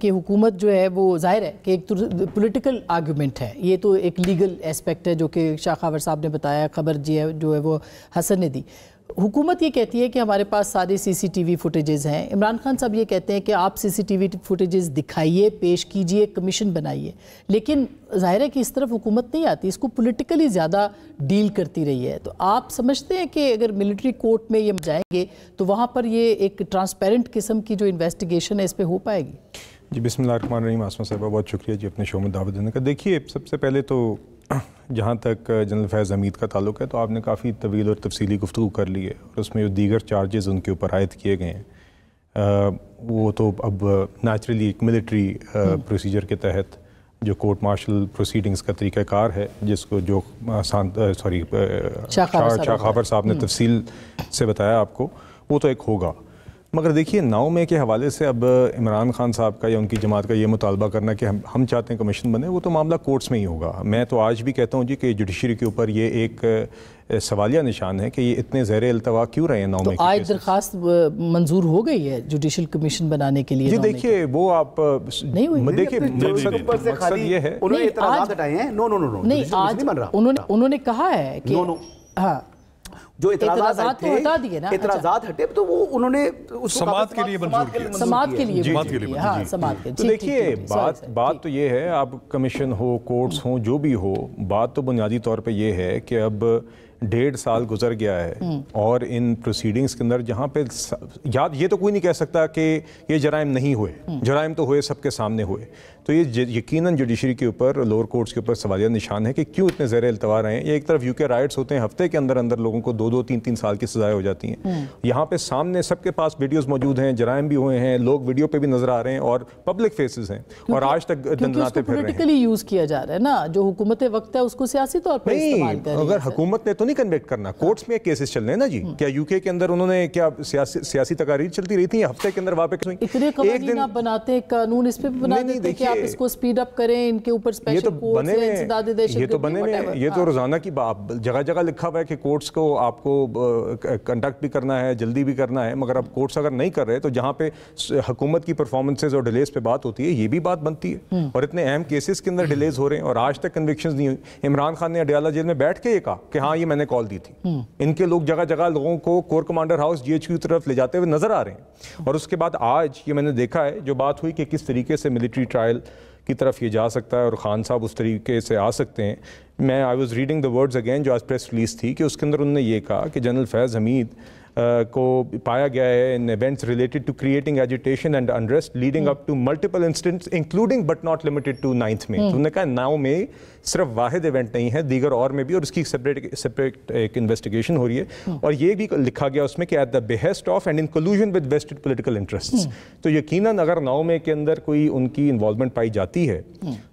कि हुकूमत जो है वो जाहिर है कि एक तो पॉलिटिकल आर्गूमेंट है, ये तो एक लीगल एस्पेक्ट है जो कि शाह खावर साहब ने बताया, खबर जो है वो हसन ने दी। हुकूमत ये कहती है कि हमारे पास सारे सीसीटीवी फुटेजेस हैं। इमरान खान साहब ये कहते हैं कि आप सीसीटीवी फुटेजेस दिखाइए, पेश कीजिए, कमीशन बनाइए, लेकिन जाहिर है कि इस तरफ हुकूमत नहीं आती, इसको पॉलिटिकली ज़्यादा डील करती रही है। तो आप समझते हैं कि अगर मिलिट्री कोर्ट में ये जाएंगे तो वहाँ पर ये एक ट्रांसपेरेंट किस्म की जो इन्वेस्टिगेशन है इस पर हो पाएगी? जी बिस्मिल्लाहिर्रहमानिर्रहीम। आसमा साहबा बहुत शुक्रिया जी अपने शो में दावत देने का। देखिए, सबसे पहले तो जहाँ तक जनरल फैज़ हमीद का ताल्लुक़ है तो आपने काफ़ी तवील और तफसीली गुफ्तगू कर ली है और उसमें जो दीगर चार्जेस उनके ऊपर आयद किए गए हैं वो तो अब नेचुरली एक मिलिट्री प्रोसीजर के तहत जो कोर्ट मार्शल प्रोसीडिंग्स का तरीक़ाकार है, जिसको जो शाह खावर साहब ने तफसील से बताया आपको, वो तो एक होगा। मगर देखिए, 9 मई के हवाले से अब इमरान खान साहब का या उनकी जमात का ये मुतालबा करना कि हम चाहते हैं कमीशन बने, वो तो मामला कोर्ट्स में ही होगा। मैं तो आज भी कहता हूँ जी कि जुडिशरी के ऊपर ये एक सवालिया निशान है कि ये इतने ज़ेर अल्तवा क्यों रहे हैं 9 मई। तो आज दरख्वास्त मंजूर हो गई है जुडिशल कमिशन बनाने के लिए? जी देखिए, वो आप नहीं हुई। देखिए, मकसद ये है, उन्होंने इतराज़ात हटाए हैं। नो नहीं, आज उन्होंने कहा है कि हाँ, जो इतराज़ात हटा दिए ना, इतराज़ात हटे तो वो उन्होंने समात के लिए मंजूर किया, समात के लिए। हाँ, समात के। तो देखिए, बात तो ये है, अब कमीशन हो, कोर्ट्स हो, जो भी हो, बात तो बुनियादी तौर पे ये है कि अब 1.5 साल गुजर गया है और इन प्रोसीडिंग्स के अंदर जहाँ पे याद ये तो कोई नहीं कह सकता कि ये जराइम नहीं हुए, जराइम तो हुए, सबके सामने हुए। तो ये यकीनन जुडिशरी के ऊपर, लोअर कोर्ट्स के ऊपर सवालिया निशान है कि क्यों इतने ज़ेर अल्तवा रहे हैं। ये एक तरफ यूके राइट्स होते हैं, हफ्ते के अंदर अंदर लोगों को 2-2, 3-3 साल की सजाएं हो जाती हैं। यहाँ पे सामने सबके पास वीडियोस मौजूद हैं, जराइम भी हुए हैं, लोग वीडियो पे भी नजर आ रहे हैं और पब्लिक फेसेस हैं और आज तक दंदनाते फिर रहे हैं। पॉलिटिकली यूज किया जा रहा है ना, जो हुकूमत वक्त है उसको सियासी तौर पर इस्तेमाल कर रही है। अगर हुकूमत ने तो नहीं कन्वेक्ट करना, कोर्ट्स में केसेस चल रहे हैं ना जी। क्या यूके के अंदर उन्होंने क्या सियासी तकारीर चलती रही थी, हफ्ते के अंदर वापस हुई? इतने कानून आप बनाते, कानून इस पे बना देते कि आप इसको स्पीड अप करें, इनके ऊपर स्पेशल कोर्ट्स हैं, इंसदाद दहशतगर्दी, ये तो बने में, ये तो रोजाना की बात, जगह जगह लिखा हुआ है कि कोर्ट्स को आपको कंडक्ट भी करना है, जल्दी भी करना है। मगर अब कोर्ट्स अगर नहीं कर रहे तो जहाँ पे हुकूमत की परफॉर्मेंसेज और डिलेज पे बात होती है, ये भी बात बनती है। और इतने अहम केसेस के अंदर डिलेज हो रहे हैं और आज तक कन्विक्शंस नहीं हुई। इमरान खान ने अडयाला जेल में बैठ के ये कहा कि हाँ, ये मैंने कॉल दी थी। इनके लोग जगह जगह लोगों को कोर कमांडर हाउस, GHQ की तरफ ले जाते हुए नजर आ रहे हैं। और उसके बाद आज ये मैंने देखा है, जो बात हुई कि किस तरीके से मिलिट्री ट्रायल की तरफ ये जा सकता है और खान साहब उस तरीके से आ सकते हैं। मैं I was reading the words again, जो आज प्रेस रिलीज थी, कि उसके अंदर उन्होंने ये कहा कि जनरल फैज़ हमीद को पाया गया है in events related to creating agitation and unrest leading up to multiple incidents including but not limited to 9 May. तो उन्होंने कहा 9 मई सिर्फ वाहिद इवेंट नहीं है, दीगर और में भी, और इसकी सेपरेट एक इन्वेस्टिगेशन हो रही है। और ये भी लिखा गया उसमें कि at the behest of and in collusion with vested political interests. तो यकीनन अगर 9 मई के अंदर कोई उनकी इन्वॉल्वमेंट पाई जाती है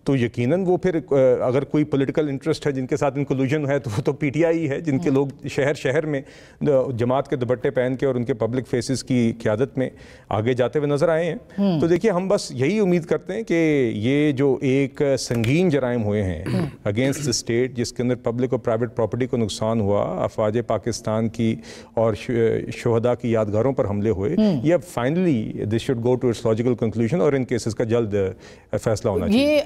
तो यकीनन वो फिर अगर कोई पॉलिटिकल इंटरेस्ट है जिनके साथ इन कोल्यूजन है तो वो तो PTI है, जिनके लोग शहर शहर में जमात के दुपट्टे पहन के और उनके पब्लिक फेसेस की क़यादत में आगे जाते हुए नजर आए हैं। तो देखिए, हम बस यही उम्मीद करते हैं कि ये जो एक संगीन जराइम हुए हैं अगेंस्ट द स्टेट, जिसके अंदर पब्लिक और प्राइवेट प्रॉपर्टी को नुकसान हुआ, अफवाज पाकिस्तान की और शोहदा की यादगारों पर हमले हुए, ये अब finally this should go to its logical conclusion और इन केसेस का जल्द फैसला होना चाहिए।